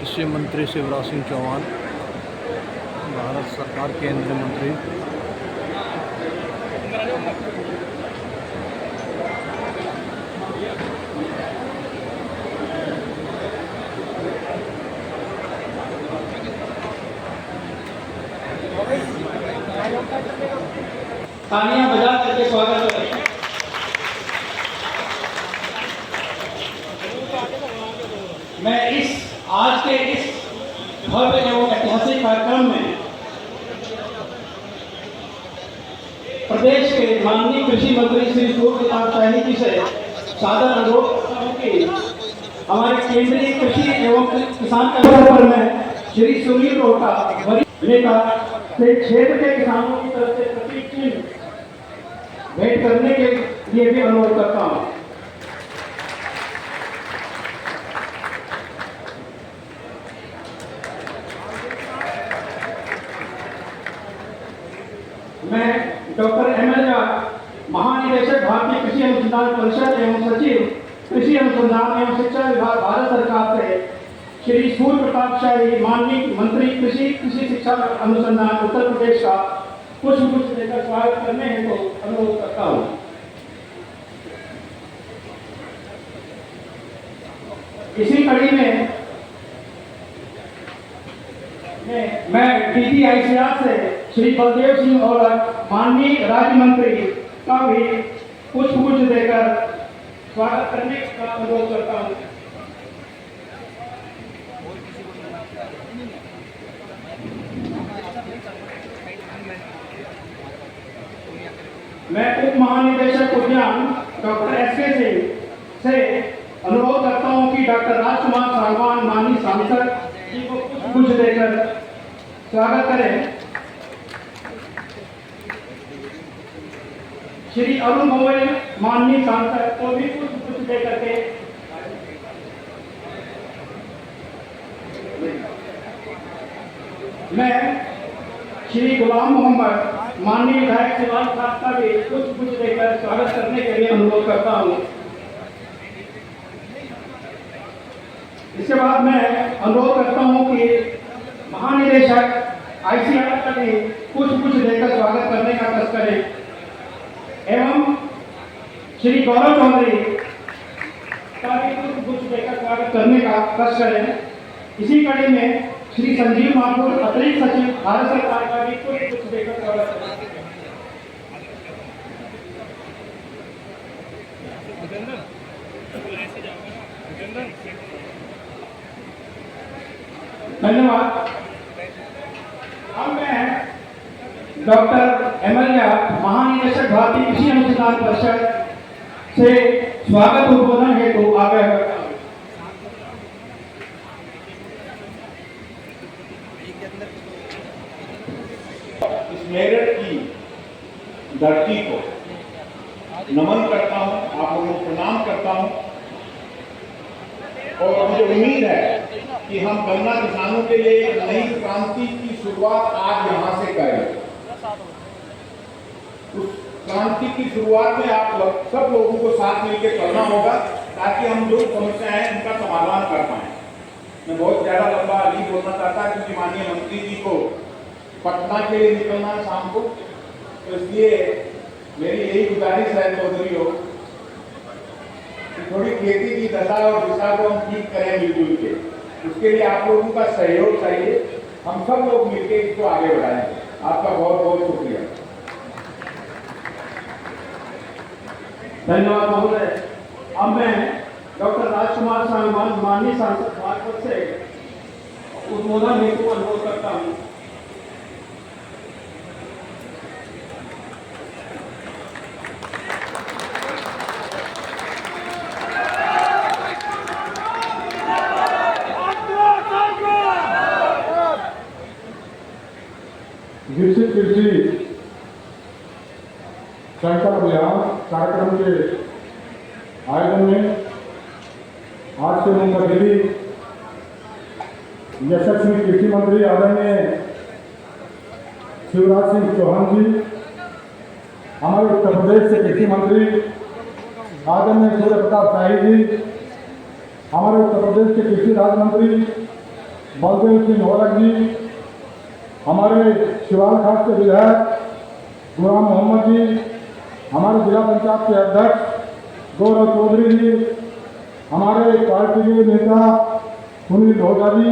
कृषि मंत्री शिवराज सिंह चौहान, भारत सरकार केंद्रीय मंत्री। तालियां बजा करके स्वागत करें। मैं आज के इस भव्य एवं ऐतिहासिक कार्यक्रम में प्रदेश के माननीय कृषि मंत्री श्री सूर्य प्रताप शाही जी से सादर अनुरोध करता हूं कि हमारे केंद्रीय कृषि एवं किसान कल्याण पर मैं श्री सूर्य रोटा नेता से क्षेत्र के किसानों की तरफ से प्रतीक चिन्ह भेंट करने के लिए भी अनुरोध करता हूं। मैं डॉक्टर एमएल झा, महानिदेशक भारतीय कृषि अनुसंधान परिषद एवं सचिव कृषि अनुसंधान एवं शिक्षा विभाग, भारत सरकार से श्री सूर्य प्रताप शाही, माननीय मंत्री कृषि शिक्षा अनुसंधान उत्तर प्रदेश का पुष्प देकर स्वागत करने हेतु अनुरोध करता हूँ। इसी कड़ी में मैं DGICR से श्री बलदेव सिंह और माननीय राज्य मंत्री का भी पुष्प देकर स्वागत करने का अनुरोध करता हूँ। मैं उप महानिदेशक उद्यान डॉक्टर SK सिंह से अनुरोध करता हूं कि डॉक्टर राजकुमार सागवान, माननीय सांसद जी को कुछ देकर स्वागत करें। श्री अरुण गोयल, माननीय सांसद को भी कुछ देकर के मैं श्री गुलाम मोहम्मद, माननीय विधायक शिवान खास का भी कुछ देकर स्वागत करने के लिए अनुरोध करता हूं। इसके बाद मैं अनुरोध करता हूं कि महानिदेशक ICR का भी कुछ देकर स्वागत करने का कष्ट करें एवं श्री गौरव चौधरी का भी कुछ देकर स्वागत करने का कष्ट करें। इसी कड़ी में श्री संजीव माथुर, अतिरिक्त सचिव, भारत सरकार का भी कुछ देकर स्वागत करें। धन्यवाद। अब मैं डॉक्टर ML झा, महानिदेशक भारतीय कृषि अनुसंधान परिषद से स्वागत उद्बोधन हेतु आग्रह करता हूं। इस मेरठ की धरती को नमन करता हूं, आप लोगों को प्रणाम करता हूं और मुझे उम्मीद है कि हम गन्ना किसानों के लिए एक नई क्रांति की शुरुआत आज यहां से करें। उस क्रांति की शुरुआत में आप सब लोगों को साथ मिलकर करना होगा ताकि हम जो समस्याएं हैं उनका समाधान कर पाए। मैं बहुत ज्यादा लंबा नहीं बोलना चाहता क्योंकि माननीय मंत्री जी को पटना के लिए निकलना है शाम को, तो इसलिए मेरी यही गुजारिश है चौधरी हो कि थोड़ी खेती की दशा और दिशा को हम ठीक करें मिलजुल के। उसके लिए आप लोगों का सहयोग चाहिए, हम सब लोग मिलकर इसको आगे बढ़ाएंगे। आपका बहुत बहुत शुक्रिया। धन्यवाद महोदय। अब मैं डॉक्टर राजकुमार सागवान, माननीय सांसद भाजपा से उद्बोधन हेतु अनुरोध करता हूँ। विकसित कृषि संकल्प अभियान कार्यक्रम के आयोजन में आज से मुंबई यशस्वी कृषि मंत्री आदरणीय शिवराज सिंह चौहान जी, हमारे उत्तर प्रदेश से कृषि मंत्री आदरणीय सूर्य प्रताप शाही जी, हमारे उत्तर प्रदेश के कृषि राज्य मंत्री बलदेव सिंह औरक जी, हमारे शिवाल खास के विधायक गुलाम मोहम्मद जी, हमारे जिला पंचायत के अध्यक्ष गौरव चौधरी जी, हमारे पार्टी के नेता सुनील ओझा जी,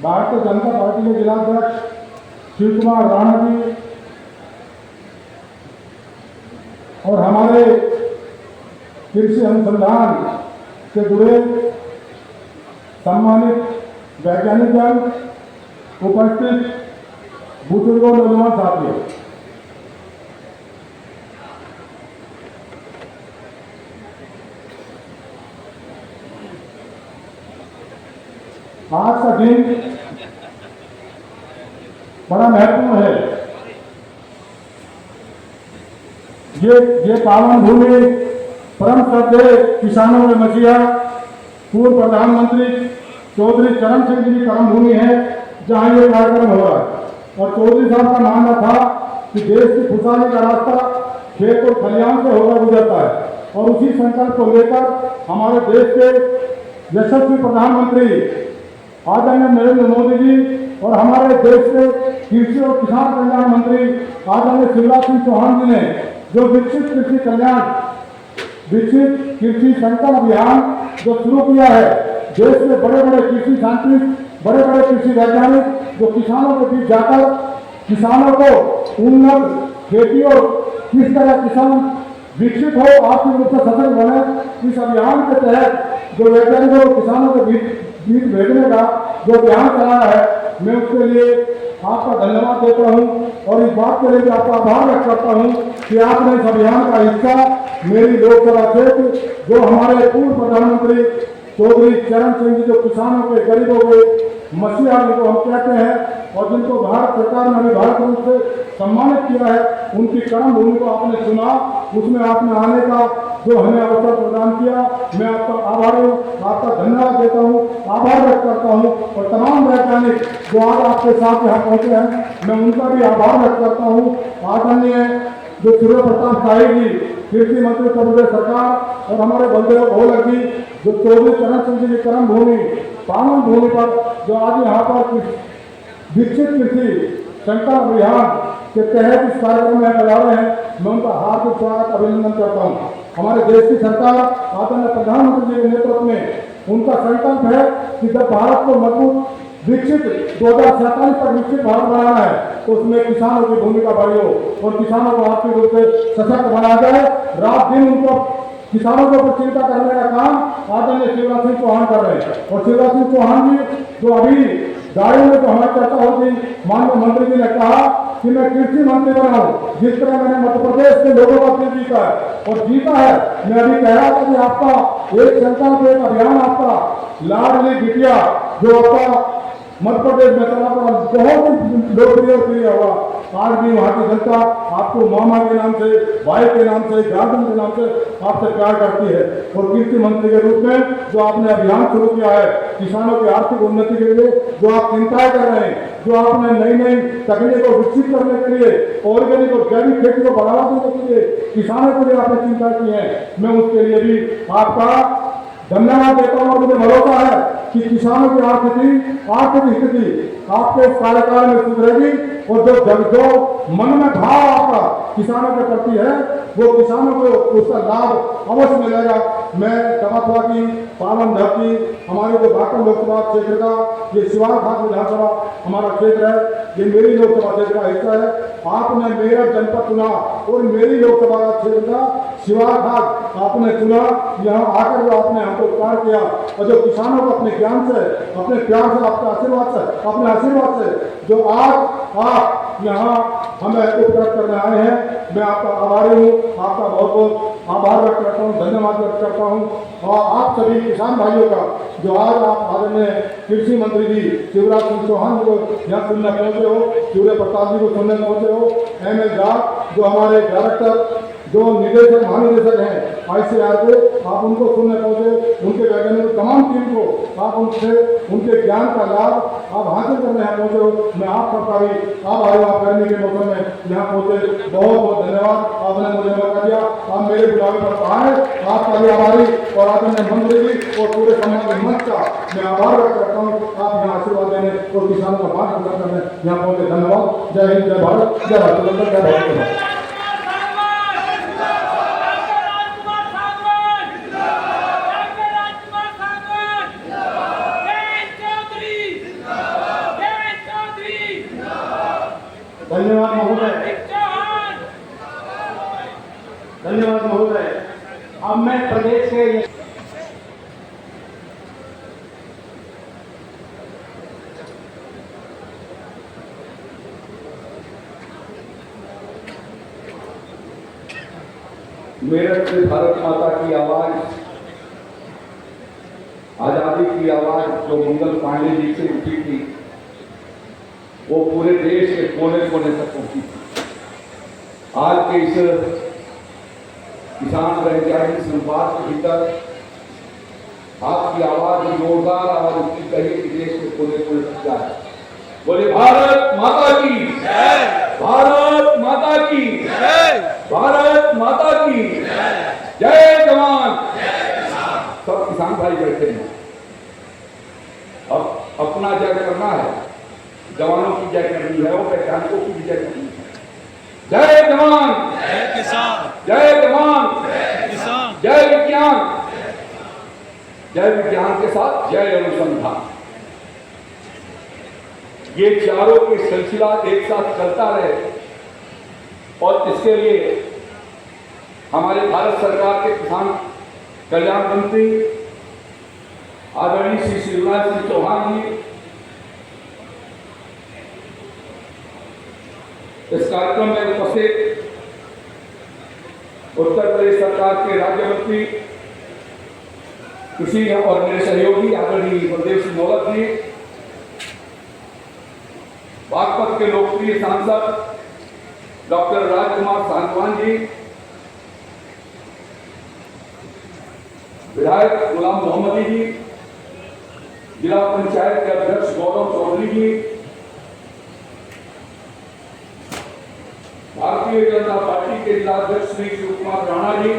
भारतीय जनता पार्टी के जिलाध्यक्ष शिव कुमार राणा जी और हमारे कृषि अनुसंधान से जुड़े सम्मानित वैज्ञानिक जन, उपस्थित बुजुर्गों, नौजवान साथियों, आज का दिन बड़ा महत्वपूर्ण है। ये पावन भूमि परम श्रद्धेय किसानों के मसीहा पूर्व प्रधानमंत्री चौधरी चरण सिंह जी की कर्म भूमि है, जहां ये कार्यक्रम हो रहा है। और चौधरी साहब का मानना था कि देश की खुशहाली का रास्ता खेत और खलिहान से होकर गुजरता है, और उसी संकल्प को लेकर हमारे देश के यशस्वी प्रधानमंत्री आदरणीय नरेंद्र मोदी जी और हमारे देश के कृषि और किसान कल्याण मंत्री आदरणीय शिवराज सिंह चौहान जी ने जो विकसित कृषि संकल्प अभियान जो शुरू किया है, देश में बड़े बड़े कृषि साइंटिस्ट, बड़े बड़े कृषि वैज्ञानिक जो किसानों के बीच जाकर किसानों को उन्नत खेती और किस तरह किसान विकसित हो, आर्थिक रूप से सशक्त बने, इस अभियान के तहत जो वैज्ञानिकों और किसानों के बीच भेजने का जो अभियान चलाया है, मैं उसके लिए आपका धन्यवाद देता हूं और इस बात के लिए भी आपका आभार व्यक्त करता हूं कि आपने इस अभियान का हिस्सा मेरी लोकसभा क्षेत्र जो हमारे पूर्व प्रधानमंत्री चौधरी चरण सिंह जी, जो किसानों के, गरीबों के मसीहा जिनको हम कहते हैं और जिनको भारत सरकार ने अभिभाषक रूप से सम्मानित किया है, उनकी कर्म भूमि को आपने सुना, उसमें आपने आने का जो हमें अवसर प्रदान किया, मैं आपका आभारी हूँ, आपका धन्यवाद देता हूँ, आभार व्यक्त करता हूँ। और तमाम वैज्ञानिक जो आज आपके साथ यहाँ पहुँचे हैं, मैं उनका भी आभार व्यक्त करता हूँ। आदरणीय जो सूर्य प्रताप शाही जी, कृषि मंत्री प्रदेश सरकार, और हमारे बलदेव औलख जी जो चौधरी चरण सिंह जी की कर्म भूमि पावन भूमि पर जो आज यहाँ पर विकसित कृषि संकल्प अभियान के तहत इस कार्यक्रम में चला रहे हैं, मैं उनका हार्दिक स्वागत अभिनंदन करता हूँ। हमारे देश की सरकार आदरणीय प्रधानमंत्री जी के नेतृत्व में उनका संकल्प है कि जब भारत को मजबूत विकसित 2047 तक विकसित भारत बनाना है, तो उसमें किसानों की भूमिका बड़ी हो और किसानों को आर्थिक रूप से सशक्त बनाया जाए। रात दिन उनको किसानों के ऊपर चिंता करने का काम आदरणीय शिवराज सिंह चौहान कर रहे हैं। और शिवराज सिंह चौहान जी जो अभी गाड़ी में जो हमारी चर्चा होती, माननीय मंत्री जी ने कहा कि मैं कृषि मंत्री बना हूँ, जिस तरह मैंने मध्य प्रदेश के लोगों का दिल जीता है और जीता है। मैं अभी कह रहा था कि आपका एक संकल्प, एक अभियान, आपका लाडली बिटिया जो आपका मध्य प्रदेश में चला था, बहुत लोकप्रिय हुआ। आज भी वहाँ की जनता आपको मामा के नाम से, भाई के नाम से, गार्डन के नाम से आपसे प्यार करती है। और कृषि मंत्री के रूप में जो आपने अभियान शुरू किया है किसानों की आर्थिक उन्नति के लिए, जो आप चिंताएं कर रहे हैं, जो आपने नई नई तकनीक को विकसित करने के लिए, ऑर्गेनिक और जैविक खेती को बढ़ावा देने के लिए, किसानों के लिए आपने चिंता की है, मैं उसके लिए भी आपका धन्यवाद देता हूँ। और मुझे भरोसा है कि किसानों की आर्थिक स्थिति आपके कार्यकाल में सुधरेगी और जो मन में भाव आपका किसानों के प्रति है, वो किसानों को उसका लाभ अवश्य मिलेगा। मैं दवाथवा की पावन धरती, हमारे जो बाकर लोकसभा क्षेत्र का ये शिवाल खास विधानसभा हमारा क्षेत्र है, ये मेरी लोकसभा क्षेत्र का हिस्सा है। आपने मेरा जनपद चुना और मेरी लोकसभा का क्षेत्र का शिवाल खास आपने चुना, यहाँ आकर जो आपने हमको प्यार किया और जो किसानों को अपने ज्ञान से, अपने प्यार से, अपने आशीर्वाद से जो आज आप यहाँ हमें उपकृत करने आए हैं, मैं आपका आभारी हूँ, आपका बहुत बहुत आभार व्यक्त करता हूँ, धन्यवाद व्यक्त करता हूँ। और आप सभी किसान भाइयों का जो आज आप आदरणीय कृषि मंत्री जी शिवराज सिंह चौहान जी को यहाँ सुनने पहुँचे हो, सूर्य प्रताप जी को सुनने पहुँचे हो, MS झा जो हमारे डायरेक्टर, जो निदेशक, महानिदेशक हैं ICAR के, आप उनको सुनने पहुँचे, उनके वैज्ञानिक तमाम टीम को आप उनसे उनके ज्ञान का लाभ आप हासिल करने यहाँ पहुँचे हो, मैं आप सबका भी आभारी हूँ। आप गर्मी के मौसम में यहाँ पहुँचे, बहुत बहुत धन्यवाद, आपने मुझे मौका दिया, आप मेरे बुलावे पर आए, आपका भी आभारी और आदरणीय मंत्री जी और पूरे समाज मंच का मैं आभार व्यक्त करता हूँ। आप यहाँ आशीर्वाद और किसानों का मान सम्मान करने यहाँ पहुंचे। धन्यवाद। जय हिंद, जय भारत, जय भारत, जय भारत, जय भारत। धन्यवाद महोदय, धन्यवाद महोदय। अब मैं प्रदेश के मेरठ से भारत माता की आवाज, आजादी की आवाज जो मंगल पांडे जी से उठी थी, वो पूरे देश के कोने कोने तक पहुंची थी। आज के इस किसान वैज्ञानिक संवाद के भीतर आपकी आवाज जोरदार आवाज उठनी चाहिए कि देश के कोने कोने तक जाए। बोले भारत माता की जय, भारत माता की जय, भारत माता की जय जवान। सब किसान भाई बैठे हैं। अब अपना जय करना है, जवानों की जय करनी है, वो वैज्ञानिकों की जय करनी है। जय जवान, जय किसान, जय जवान, जय किसान, जय विज्ञान, जय विज्ञान के साथ जय अनुसंधान। ये चारों के सिलसिला एक साथ चलता रहे और इसके लिए हमारे भारत सरकार के किसान कल्याण मंत्री आदरणीय श्री शिवराज सिंह चौहान जी इस कार्यक्रम में उपस्थित उत्तर प्रदेश सरकार के राज्य मंत्री कृषि और मेरे सहयोगी आदरणीय बलदेव सिंह नौलख जी, बागपत के लोकप्रिय सांसद डॉक्टर राजकुमार सांगवान जी, विधायक गुलाम मोहम्मदी जी, जिला पंचायत के अध्यक्ष गौरव चौधरी जी, भारतीय जनता पार्टी के जिलाध्यक्ष श्री शिव कुमार राणा जी,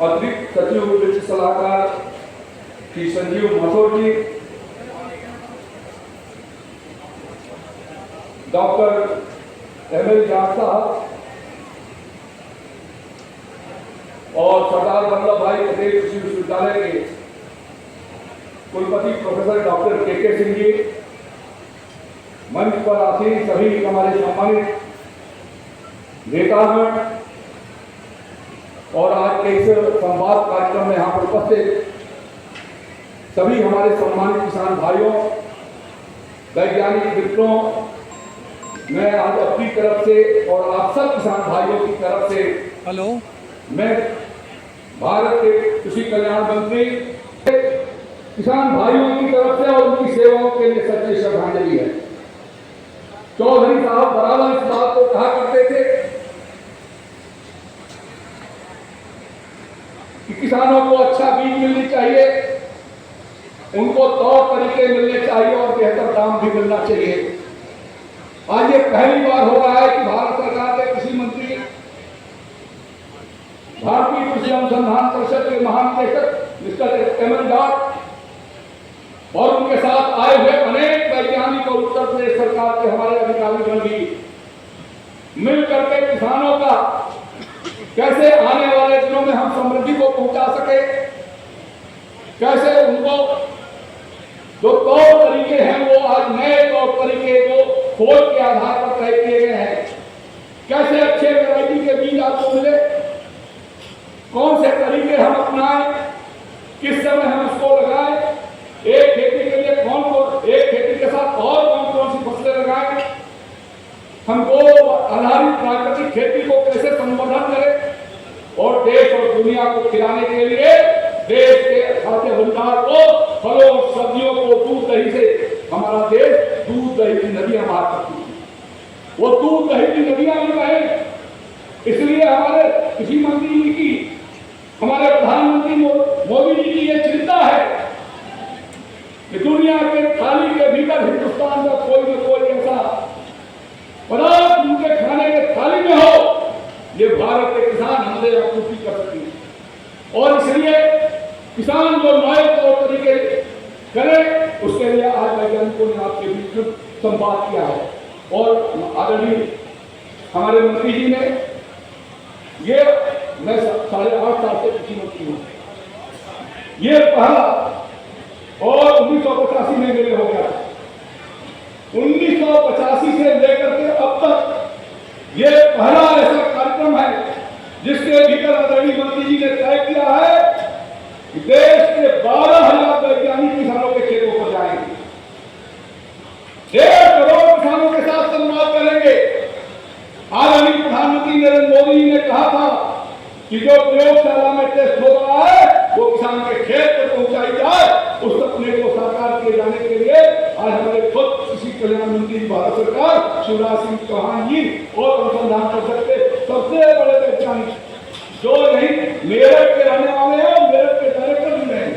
अतिरिक्त सचिव वित्त सलाहकार श्री संजीव माथुर जी, डॉक्टर एम.एल. जाट साहब और सरदार वल्लभ भाई पटेल कृषि विश्वविद्यालय के कुलपति प्रोफेसर डॉक्टर के सिंह जी, मंच पर आसीन सभी हमारे सम्मानित नेतागण और आज के इस संवाद कार्यक्रम में यहाँ पर उपस्थित सभी हमारे सम्मानित किसान भाइयों, वैज्ञानिक मित्रों, मैं आज अपनी तरफ से और आप सब किसान भाइयों की तरफ से हेलो, मैं भारत के कृषि कल्याण मंत्री किसान भाइयों की तरफ से और उनकी सेवाओं के लिए सच्ची श्रद्धांजलि है। चौधरी साहब बराबर इस बात को कहा करते थे कि किसानों को अच्छा बीज मिलनी चाहिए, उनको तौर तरीके मिलने चाहिए और बेहतर दाम भी मिलना चाहिए। आज ये पहली बार हो रहा है कि भारत सरकार के कृषि मंत्री, भारतीय कृषि अनुसंधान परिषद के महानिदेशक मिस्टर एम.एल. जाट और उनके साथ आए हुए अनेक वैज्ञानिक और उत्तर प्रदेश सरकार के हमारे अधिकारीगण भी मिल करके किसानों का कैसे आने वाले दिनों में हम समृद्धि को पहुंचा सके, कैसे उनको जो तौर तरीके हैं वो आज नए तौर तरीके को खोज के आधार पर तय किए गए हैं, कैसे अच्छे वैरायटी के बीज आपको मिले, कौन से तरीके हम अपनाएं, किस समय हम उसको लगाएं, एक खेती के लिए एक खेती के साथ और कौन कौन सी फसलें लगाएं, हमको आधारित प्राकृतिक खेती को कैसे संवर्धन करें और देश और दुनिया को खिलाने के लिए देश के खाद्य भंडार को, फलों और सब्जियों को, दूध दही से हमारा देश दूध दही की नदियां मार करती है, वो दूध दही की नदियां भी बहें। इसलिए हमारे कृषि मंत्री जी की, हमारे प्रधानमंत्री मोदी जी की ये चिंता है कि दुनिया के थाली के भीतर हिंदुस्तान का कोई न कोई ऐसा पदार्थ उनके खाने के थाली में हो, ये भारत के किसान हमसे आपूर्ति कर सकते हैं। और इसलिए किसान जो नए तौर तरीके करें, उसके लिए आज सचिवों ने आपके बीच में संवाद किया है। और आदरणीय हमारे मंत्री जी ने, ये मैं 8.5 साल से कृषि मंत्री हूँ, ये पहला, और 1985 में मेरे हो गया, 1985 से लेकर के अब तक ये पहला ऐसा कार्यक्रम है जिसके भीतर आदरणीय मंत्री जी ने तय किया है कि देश के 12,000 वैज्ञानिक किसानों के खेतों पर जाएंगे, 1.5 करोड़ किसानों के साथ संवाद करेंगे। आदरणीय प्रधानमंत्री नरेंद्र मोदी जी ने कहा था कि जो प्रयोगशाला में टेस्ट हो रहा है वो किसान के खेत पर पहुंचाई जाए। उस सपने को साकार किए जाने के लिए आज हमारे खुद कृषि कल्याण मंत्री भारत सरकार शिवराज सिंह चौहान जी और अनुसंधान परिषद के सबसे बड़े वैज्ञानिक जो नहीं मेरठ के रहने वाले हैं और मेरठ के डायरेक्टर भी हैं,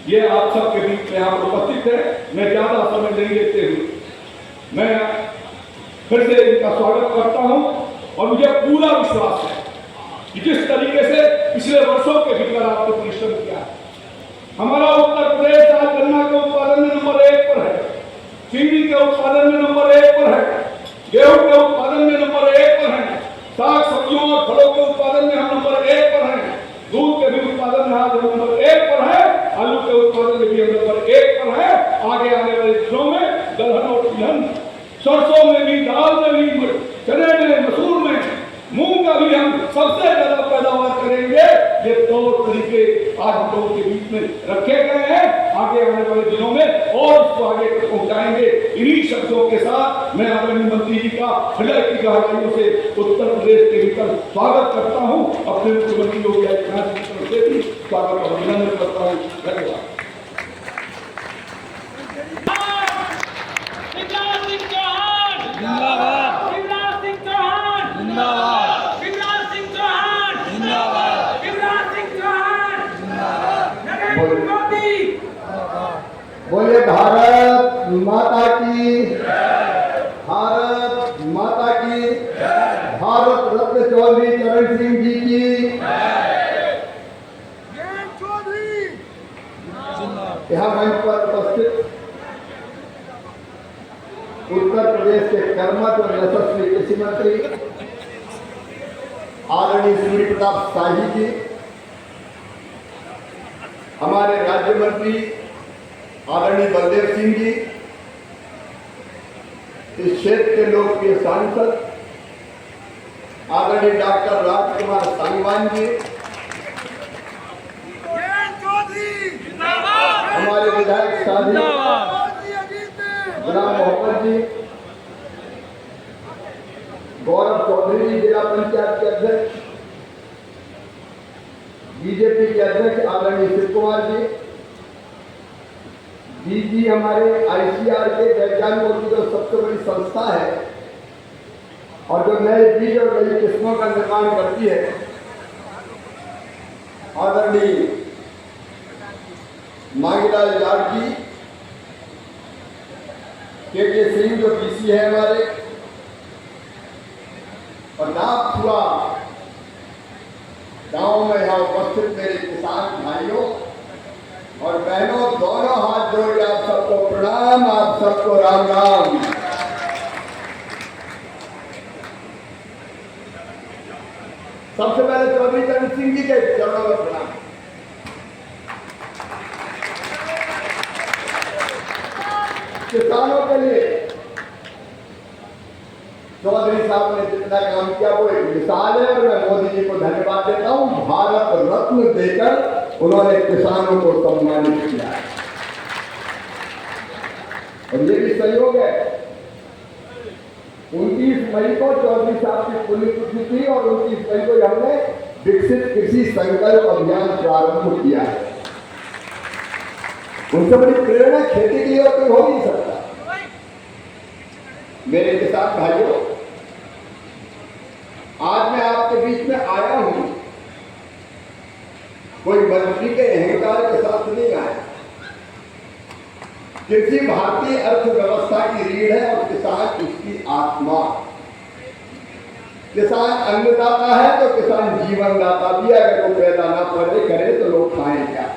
ये आप सबके बीच में यहाँ पर उपस्थित है। मैं ज्यादा समय नहीं लेते हुए मैं फिर से इनका स्वागत करता हूँ और मुझे पूरा विश्वास है कि जिस तरीके से पिछले वर्षों के भीतर आपने परिश्रम किया है, हमारा उत्तर प्रदेश आज गन्ना के उत्पादन में नंबर 1 पर है, चीनी के उत्पादन में नंबर 1 पर है, गेहूं के उत्पादन में नंबर 1 पर है, साग सब्जियों और फलों के उत्पादन में हम नंबर 1 पर हैं, दूध के भी उत्पादन में आज हम नंबर 1 पर है, आलू के उत्पादन में भी हम नंबर 1 पर है। आगे आने वाले दिनों में दलहन और तिलहन, सरसों में भी, दाल में भी, चने में, मसूर में, मूंग का भी हम सबसे ज्यादा पैदावार करेंगे। ये तौर तरीके आज हम लोगों के बीच में रखे गए हैं, आगे आने वाले दिनों में और उसको आगे तक पहुंचाएंगे। इन्हीं शब्दों के साथ मैं आदरणीय मंत्री जी का हृदय की गहराइयों से उत्तर प्रदेश के भीतर स्वागत करता हूं। अपने मुख्यमंत्री योगी आदित्यनाथ जी की तरफ से भी स्वागत और अभिनंदन करता हूं। धन्यवाद। शिवराज सिंह चौहान जिंदाबाद, शिवराज सिंह चौहान जिंदाबाद, शिवराज सिंह चौहान जिंदाबाद, शिवराज सिंह चौहान जिंदाबाद, नरेंद्र मोदी बोले भारत माता की, भारत माता की, भारत रत्न चौधरी चरण सिंह जी की। यहाँ मंच पर उपस्थित उत्तर प्रदेश के कर्मठ और यशस्वी कृषि मंत्री आदरणीय सूर्य प्रताप शाही जी, हमारे राज्य मंत्री आदरणीय बलदेव सिंह जी, इस क्षेत्र के लोकप्रिय सांसद आदरणीय डॉक्टर राजकुमार सांगवान जी, हमारे विधायक साथी गुलाम मोहम्मद जी, गौरव चौधरी जी जिला पंचायत के अध्यक्ष, बीजेपी के अध्यक्ष आदरणीय शिव कुमार जी, डीजी हमारे आईसीआर के वैज्ञानिकों की जो सबसे बड़ी संस्था है और जो नए बीज और नई किस्मों का निर्माण करती है, आदरणीय मांगीलाल यादव जी, के सिंह जो डीसी है हमारे, और नाथपुरा गांव में यहाँ उपस्थित मेरे किसान भाइयों और बहनों, दोनों हाथ जोड़ के आप सबको प्रणाम, आप सबको राम राम। सबसे पहले चौधरी चरण सिंह जी के चरणों में प्रणाम। किसानों के लिए चौधरी साहब ने जितना काम किया वो एक मिसाल है और मैं मोदी जी को धन्यवाद देता हूं। भारत रत्न देकर उन्होंने किसानों को सम्मानित किया है और ये भी सहयोग है। 29 मई को चौधरी साहब की पुण्यतिथि थी और 29 मई को हमने विकसित कृषि संकल्प अभियान प्रारंभ किया है। उनसे बड़ी प्रेरणा खेती के लिए कोई हो नहीं सकता। मेरे किसान भाइयों, आज मैं आपके बीच में आया हूं, कोई मंत्री के अहंकार के साथ नहीं आया। कृषि भारतीय अर्थव्यवस्था की रीढ़ है और किसान उसकी आत्मा। किसान अन्नदाता है तो किसान जीवनदाता भी है। अगर वो पैदा ना करे तो लोग खाएं क्या?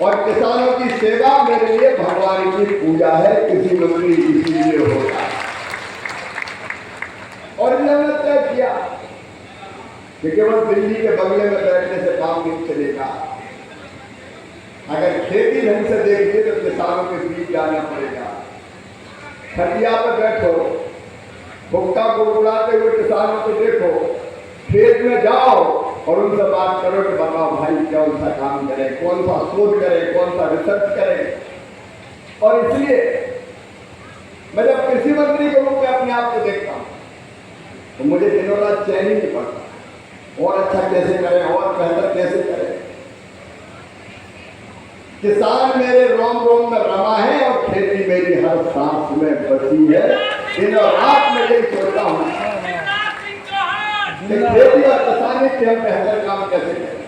और किसानों की सेवा मेरे लिए भगवान की पूजा है, किसी मंत्री इसीलिए होता है। और मैंने तय किया कि केवल दिल्ली के बंगले में बैठने से काम नहीं चलेगा। अगर खेती ढंग से देखिए तो किसानों के बीच जाना पड़ेगा। खटिया पर बैठो, भुट्टा गुड़गुड़ाते हुए किसानों को देखो, खेत में जाओ और उनसे बात करो कि बताओ भाई कौन सा काम करें, कौन सा शोध करें, कौन सा रिसर्च करें। और इसलिए मैं जब कृषि मंत्री के रूप में अपने आप को देखता हूँ तो मुझे दिनों रात चैन ही नहीं पड़ता। और अच्छा कैसे करें, और बेहतर कैसे करें। किसान मेरे रोम रोम में रमा है और खेती मेरी हर सांस में बसी है। दिनों रात में यही सोचता हूँ कि खेती और किसानी के हम बेहतर काम कैसे करें।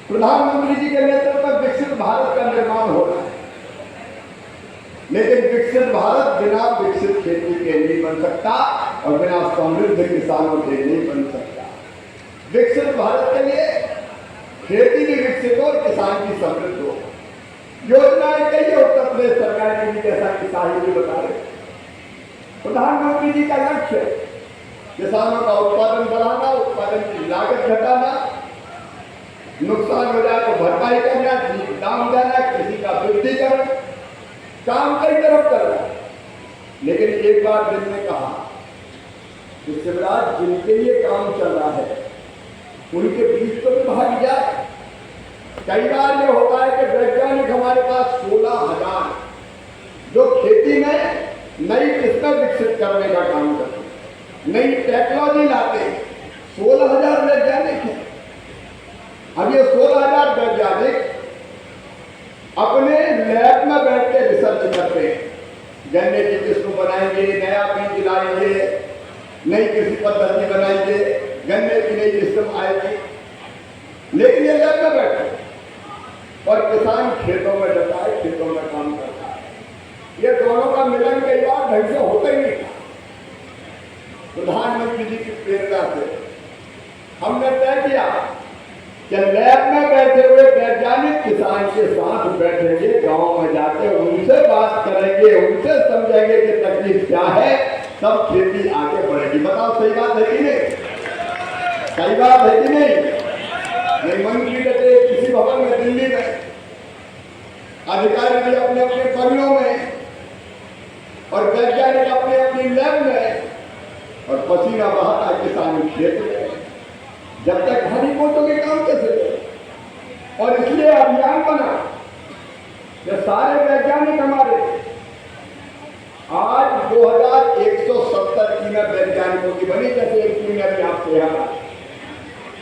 प्रधानमंत्री जी के नेतृत्व में विकसित भारत का निर्माण हो रहा है, लेकिन विकसित भारत बिना विकसित खेती के नहीं बन सकता और बिना समृद्ध किसानों के नहीं बन सकता। विकसित भारत के लिए खेती भी विकसित हो और किसान भी समृद्ध हो। योजनाएं कई है उत्तर प्रदेश सरकार की भी, जैसा कि साहिब जी बता रहे। प्रधानमंत्री जी का लक्ष्य है किसानों का उत्पादन बढ़ाना, उत्पादन की लागत घटाना, नुकसान हो जाए तो भरपाई करना, दाम देना, कृषि का वृद्धिकरण, काम कई तरफ कर रहा है। लेकिन एक बार दिन ने कहा कि शिवराज जिनके लिए काम चल रहा है उनके बीच तो भाग जाए। कई बार ये होता है कि वैज्ञानिक हमारे पास 16,000 जो खेती में नई किस्में विकसित करने का काम करते हैं, नई टेक्नोलॉजी लाते हैं। 16,000 वैज्ञानिक हैं। अब ये 16,000 वैज्ञानिक अपने लैब में बैठ के रिसर्च करते हैं। गन्ने की किस्म बनाएंगे, नया बीज लाएंगे, नई कृषि पद्धति बनाएंगे, गन्ने की नई किस्म आएगी। लेकिन ये लैब में बैठे और किसान खेतों में डटा है, खेतों में काम करता है। ये दोनों का मिलन कई बार ढंग से होता ही नहीं। प्रधानमंत्री जी की प्रेरणा से हमने तय किया कि लैब में बैठे हुए वैज्ञानिक किसान के साथ बैठेंगे, गांव में जाके उनसे बात करेंगे, उनसे समझेंगे कि तकलीफ क्या है, तब खेती आगे बढ़ेगी। बताओ सही बात है कि नहीं? सही बात है कि नहीं? मंत्री बैठे किसी भवन में दिल्ली में, अधिकारी भी अपने अपने बंगलों में और वैज्ञानिक अपने अपनी लैब में, और पसीना बहाता किसान खेत में। जब तक हरी बोटों के काम कैसे करें? और इसलिए अभियान बना ये सारे वैज्ञानिक हमारे आज 2170 टीमें वैज्ञानिकों की बनी। जैसे एक टीम अभी आपसे यहाँ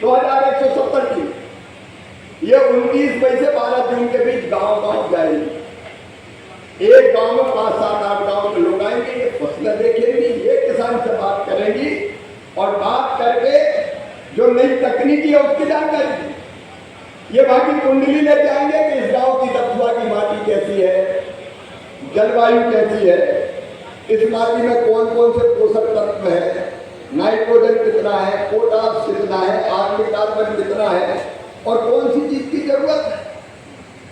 2170 की, ये 29 मई से 12 जून के बीच गांव-गांव जाएगी। एक गांव में 5, 7, 8 गांव के लोग आएंगे, ये फसलें देखेंगी, ये किसान से बात करेंगी और बात करके जो नई तकनीकी है उसकी जानकारी दी। ये बाकी कुंडली लेके आएंगे कि इस गांव की दक्षिणा की माटी कैसी है, जलवायु कैसी है, इस माटी में कौन कौन से पोषक तत्व है, नाइट्रोजन कितना है, पोटाश कितना है, आर्गेनिक कार्बन कितना है और कौन सी चीज की जरूरत है।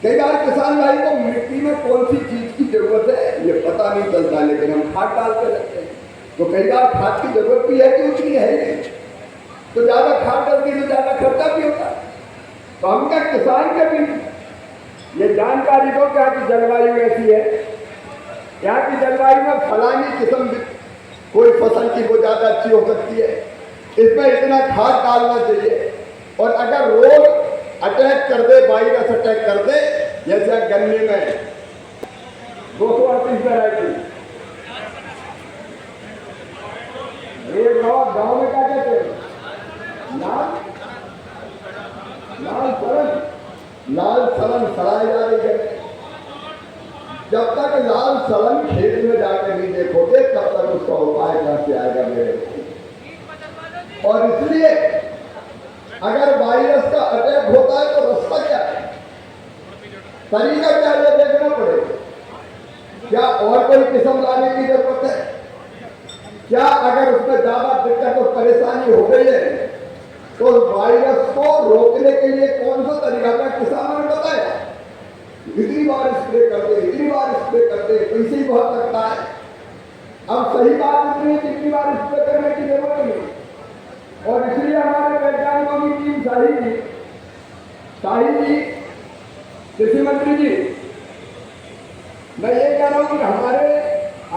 कई बार किसान भाई को मिट्टी में कौन सी चीज की जरूरत है ये पता नहीं चलता, लेकिन हम खाद डालते रहते हैं। तो कई बार खाद की जरूरत भी है कि उतनी है नहीं, तो ज्यादा खाद डालती तो ज्यादा खर्चा भी होता है। तो हम क्या किसान के भी ये जानकारी दो कि यहाँ की जलवायु ऐसी है, यहाँ की जलवायु में फलानी किस्म कोई फसल की वो ज्यादा अच्छी हो सकती है, इसमें इतना खाद डालना चाहिए। और अगर रोग अटैक कर दे, वायरस अटैक कर दे, जैसे गन्ने में 238 वैरायटी, एक गाँव में क्या कहते हैं, लाल सलन सड़ाई जा रही है। जब तक लाल सलन खेत में जाकर नहीं देखोगे तब तक उसका उपाय कहां से आएगा मेरे। और इसलिए अगर वायरस का अटैक होता है तो रास्ता क्या है, तरीका क्या है, देखना पड़ेगा। क्या और कोई किस्म लाने की जरूरत है? क्या अगर उसमें ज्यादा दिक्कत और परेशानी हो गई है तो वायरस को रोकने के लिए कौन सा तरीका किसानों ने बताया, इतनी बार स्प्रे करते, इतनी बार स्प्रे करते, पैसे ही बहुत लगता है। अब सही बात इतनी कितनी बार स्प्रे करने की जरूरत नहीं, और इसलिए हमारे वैज्ञानिकों की टीम शाही जी, कृषि मंत्री जी, मैं ये कह रहा हूं कि हमारे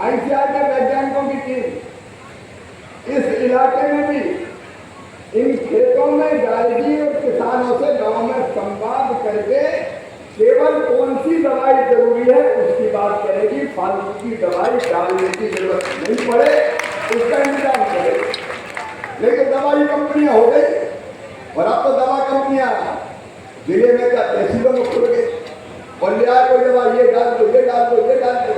ICAR के वैज्ञानिकों की टीम इस इलाके में भी इन खेतों में जाएगी और किसानों से गांव में संवाद करके केवल कौन सी दवाई जरूरी है उसकी बात करेगी, फालतू की दवाई डालने की जरूरत नहीं पड़े उसका इंतजाम करेगी। लेकिन दवाई कंपनियां हो गई, और अब तो दवा कंपनियां जिले में क्या तहसीलों में खुल गई, और ले आए कोई दवा, ये डाल दो, ये डाल दो, ये डाल दो,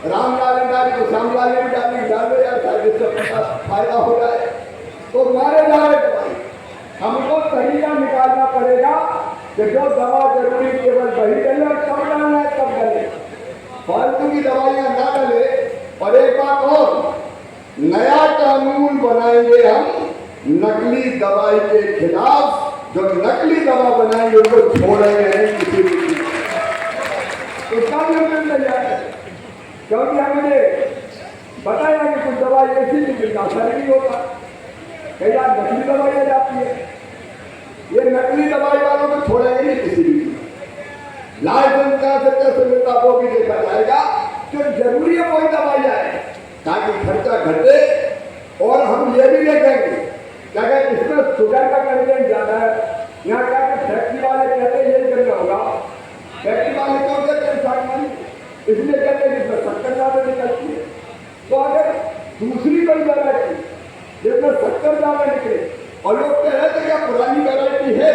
रामलाल ने डाली तो श्यामलाल ने भी डाली, डाल दो यार, शायद इससे फायदा हो जाए, तो मारे जा रहे दवाई। हमको तरीका निकालना पड़ेगा कि जो दवा जरूरी केवल वही डले, और कब डालना है तब डले, फालतू की दवाइयां ना डले। और एक बात और, नया कानून बनाएंगे हम नकली दवाई के खिलाफ, जो नकली दवा बनाएंगे उनको छोड़ेंगे नहीं किसी भी, उसका भी हम तैयार है। क्योंकि हमने बताया कि कुछ दवाई ऐसी जिनका असर नहीं होता, कई बार नकली दवाई आ जाती है, ये नकली दवाई वालों को छोड़ेंगे नहीं किसी भी। लाइसेंस कहां से कैसे मिलता वो भी देखा जाएगा, जो जरूरी है वही दवाई आए ताकि खर्चा घटे। और हम ये भी देखेंगे कि अगर इसमें शुगर का कंटेंट ज्यादा है, यहाँ क्या फैक्ट्री वाले कहते हैं यही करना होगा, फैक्ट्री वाले क्यों कहते हैं सामान, इसलिए कहते हैं जिसमें शक्कर ज्यादा निकलती है। तो अगर दूसरी कोई वैरायटी जिसमें शक्कर ज्यादा निकले, और लोग कह रहे थे क्या पुरानी वैरायटी है,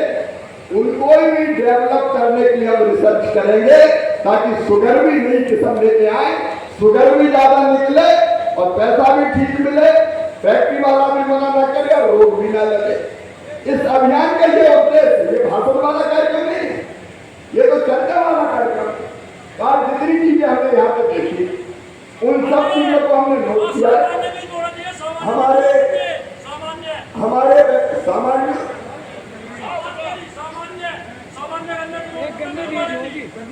उनको भी डेवलप करने के लिए हम रिसर्च करेंगे ताकि शुगर भी नई किस्म लेके आए, शुगर भी ज्यादा निकले और पैसा भी ठीक मिले, फैक्ट्री वाला भी मना न करे और रोग भी ना लगे। इस अभियान का ये उद्देश्य, ये भाषण वाला कार्यक्रम नहीं है, ये तो चर्चा वाला कार्यक्रम है। आज जितनी चीजें हमने यहाँ पे देखी, उन सब चीजों को हमने नोट किया। हमारे सामान्य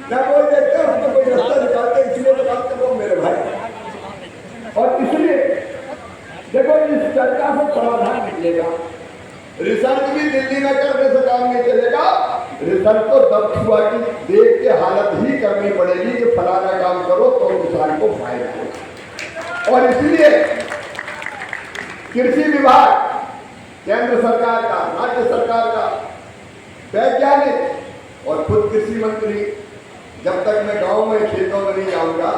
क्या कोई देखते हैं, हमको कोई रास्ता निकालते, इसलिए तो बात कर रहा हूँ मेरे भाई। और इसलिए देखो इस चर्चा से समाधान निकलेगा। रिसर्च भी दिल्ली में करने से काम नहीं चलेगा, रिसर्च तो तब हुआ कि देख के हालत ही करनी पड़ेगी कि फलाना काम करो तो किसान को फायदा हो। और इसलिए कृषि विभाग, केंद्र सरकार का, राज्य सरकार का, वैज्ञानिक और खुद कृषि मंत्री, जब तक मैं गांव में खेतों में नहीं जाऊंगा,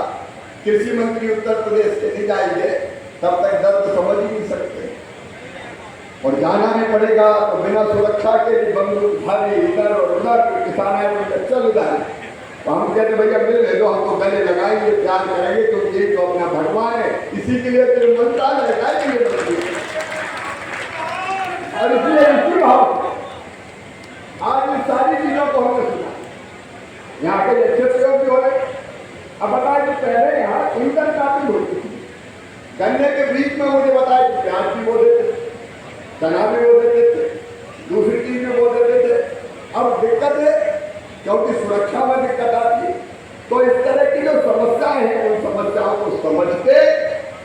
कृषि मंत्री उत्तर प्रदेश के नहीं जाएंगे, तब तक दर्द समझ ही नहीं सकते। और जाना भी पड़ेगा तो बिना सुरक्षा के भी बंदूक भारी इधर और उधर, किसान आए चल उधर, तो हम कहते भैया मिल ले दो, हमको गले लगाएंगे, प्यार करेंगे, तो ये तो अपना भगवान है, इसी के लिए तेरे मंत्रालय लगाएंगे। और इसलिए इसी भाव आज इन सारी चीजों को हमने सुना, यहाँ के अच्छे प्रयोग भी हो रहे। अब बताए कि पहले यहाँ इंटर काफी होती थी, गन्ने के बीच में मुझे बताया कि प्याज भी बो देते थे, चना भी बो देते थे, दूसरी चीज भी बो देते थे। अब दिक्कत है क्योंकि सुरक्षा में दिक्कत आती, तो इस तरह की जो समस्याएं हैं उन समस्याओं को समझते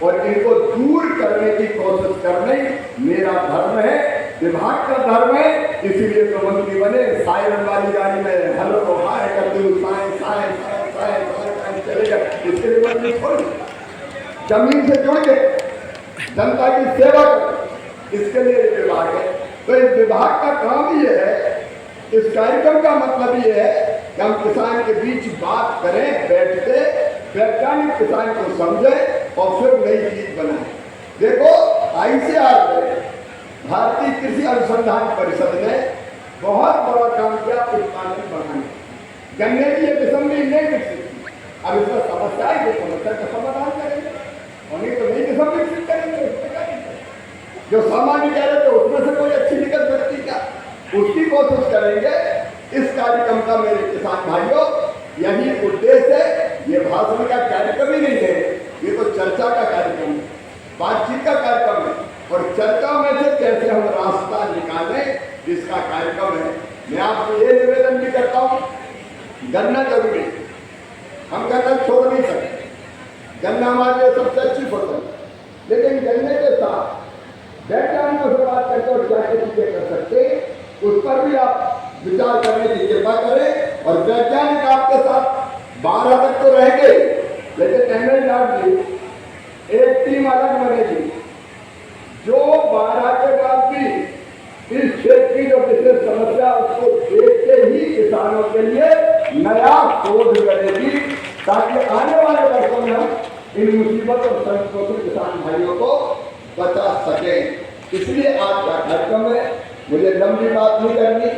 और इनको दूर करने की कोशिश करना मेरा धर्म है, विभाग का धर्म है। इसीलिए तो मंत्री बने, सायरन वाली गाड़ी में हेलो हाय करते हुए चलेगा, इसके लिए मंत्री छोड़ जमीन से जुड़ के जनता की सेवा कर, इसके लिए विभाग है। तो इस विभाग का काम ये है, इस कार्यक्रम का मतलब ये है कि हम किसान के बीच बात करें, बैठ के वैज्ञानिक किसान को समझे और फिर नई चीज बनाए। देखो ICAR में, भारतीय कृषि अनुसंधान परिषद ने बहुत बड़ा काम किया उत्पादन बढ़ाने, गन्ने की ये किस्म भी नहीं विकसित की। अब इसका समस्या है, समस्या का समाधान करेंगे और नहीं तो नई किस्म विकसित करेंगे। जो सामान्य कह रहे थे उसमें से कोई अच्छी निकल सकती क्या, उसकी कोशिश करेंगे। इस कार्यक्रम का मेरे किसान भाइयों यही उद्देश्य है। ये भाषण का कार्यक्रम ही नहीं है, ये तो चर्चा का कार्यक्रम है, बातचीत का कार्यक्रम है, और चर्चा में से कैसे हम रास्ता निकालें इसका कार्यक्रम है। मैं आपको ये निवेदन भी करता हूँ गन्ना जरूरी है, हम गन्ना छोड़ नहीं सकते, गन्ना हमारे लिए सबसे अच्छी फसल है, लेकिन गन्ने के साथ वैज्ञानिकों से बात करके और क्या क्या चीजें कर सकते उस पर भी आप विचार करने की कृपा करें। और वैज्ञानिक आपके साथ 12 तक तो रहेंगे, लेकिन एमएल डॉट जी एक टीम अलग बनेगी जो 12 के बाद भी इस क्षेत्र की जो विशेष समस्या उसको देखते ही किसानों के लिए नया शोध करेगी, ताकि आने वाले वर्षों में हम इन मुसीबत और संकटों से किसान भाइयों को बचा सकें। इसलिए आज का कार्यक्रम है, मुझे लंबी बात नहीं करनी,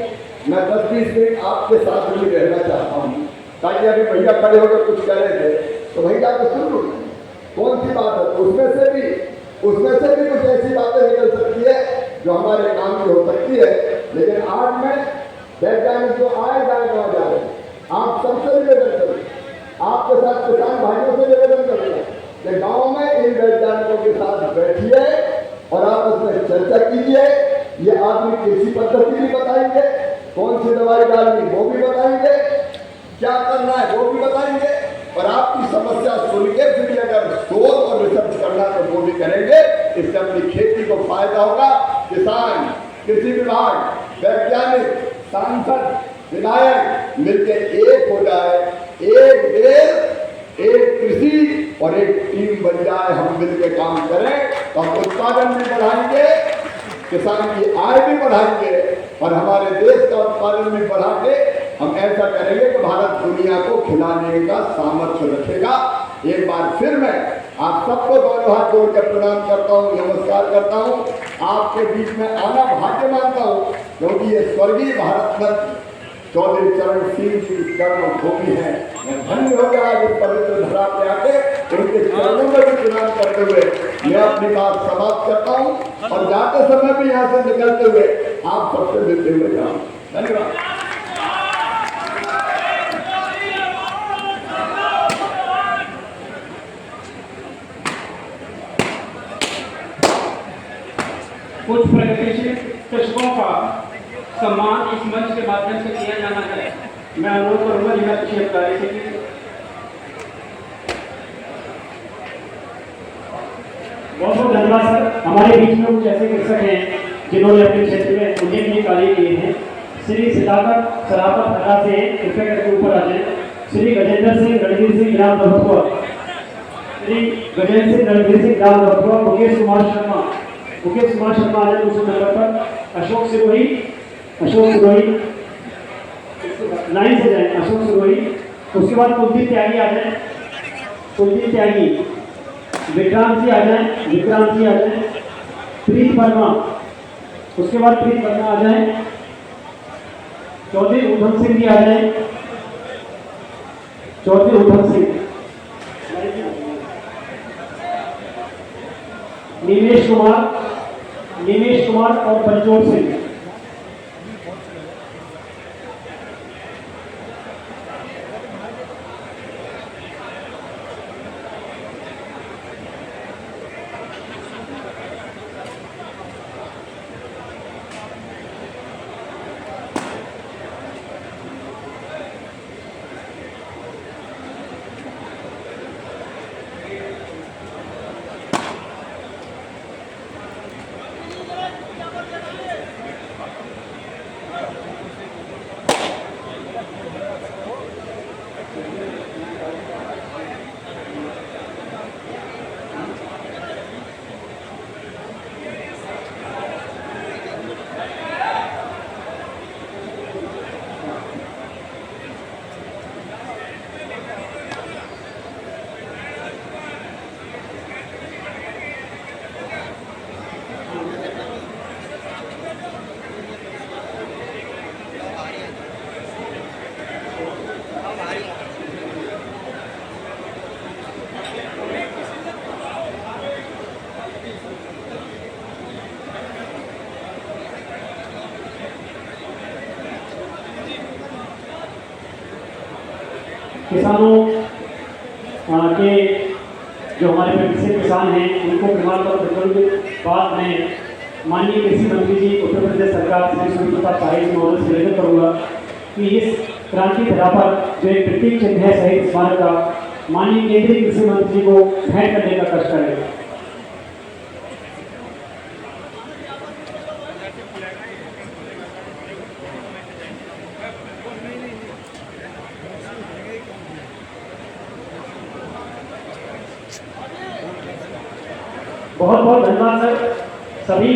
मैं 10-20 मिनट आपके साथ भी रहना चाहता हूँ, ताकि अभी भैया खड़े होकर कुछ कह रहे थे तो भैया को सुन लो कौन सी बात है, तो उसमें से भी कुछ ऐसी बातें निकल सकती है जो हमारे काम की हो सकती है। लेकिन आज मैं वैज्ञानिक जो आए जाए जा रहे हैं, आप सबसे निवेदन करूँ, आपके साथ किसान भाइयों से निवेदन करूँगा कि गाँव में इन वैज्ञानिकों के साथ बैठिए और आप उसमें चर्चा कीजिए। ये आधुनिक कृषि पद्धति भी बताएंगे, कौन सी दवाई डालनी वो भी बताएंगे, क्या करना है वो भी बताएंगे, और आपकी समस्या सुन के फिर अगर शोध और रिसर्च करना तो वो भी करेंगे। इससे अपनी खेती को फायदा होगा। किसान, कृषि विभाग, वैज्ञानिक, सांसद, विधायक मिलकर एक हो जाए, एक देश, एक कृषि और एक टीम बन जाए, हम मिलकर काम करें तो हम उत्पादन भी बढ़ाएंगे, किसान की आय भी बढ़ाएंगे और हमारे देश का उत्पादन भी बढ़ा के हम ऐसा करेंगे कि भारत दुनिया को खिलाने का सामर्थ्य रखेगा। एक बार फिर मैं आप सबको दोनों हाथ जोड़ कर प्रणाम करता हूँ, नमस्कार करता हूँ। आपके बीच में आना भाग्य मानता हूँ, क्योंकि ये स्वर्गीय भारत रत्न चौधरी चरण सिंह की कर्म भूमि है। मैं धन्य हो गया इस पवित्र धरा पे आके उनके चरणों में भी प्रणाम करते हुए मैं अपनी बात समाप्त करता हूँ और जाते समय भी यहाँ से निकलते हुए आप सबसे मिलते हुए जाऊँ। धन्यवाद। कुछ प्रगतिशील कृषकों का सम्मान इस मंच के माध्यम से किया जाना है। मैं अनुरोध करूंगा जिला कृषि अधिकारी से कि बहुत बहुत धन्यवाद सर। हमारे बीच में कुछ ऐसे कृषक हैं जिन्होंने अपने क्षेत्र में उल्लेखनीय कार्य किए हैं। श्री सदाकत सराफत हरा से कृपया करके ऊपर आ जाए। श्री गजेंद्र सिंह रणवीर सिंह ग्राम दौलतपुर, श्री गजेंद्र सिंह रणवीर सिंह ग्राम दौलतपुर, मुकेश कुमार शर्मा आ जाए दूसरे नंबर पर। अशोक सिरोही लाइन से जाए, अशोक सिरोही। उसके बाद कुलदीप त्यागी आ जाए, कुलदीप त्यागी। विक्रांत जी आ जाए, प्रीत वर्मा, उसके बाद प्रीत वर्मा आ जाए। चौधरी उधम सिंह जी आ जाए, चौधरी उधम सिंह। निमेश कुमार और बलजोर सिंह। किसानों के जो हमारे प्रगतिशील किसान हैं उनको प्रमाण पत्र वितरण के बाद में माननीय कृषि मंत्री जी उत्तर प्रदेश सरकार श्री सूर्य प्रताप शाही जी महोदय से निवेदन करूँगा कि इस क्रांति धरा पर जो एक प्रतीक चिन्ह है शहीद स्मारक का, माननीय केंद्रीय कृषि मंत्री को भेंट करने का कष्ट करें। बहुत बहुत धन्यवाद सर। सभी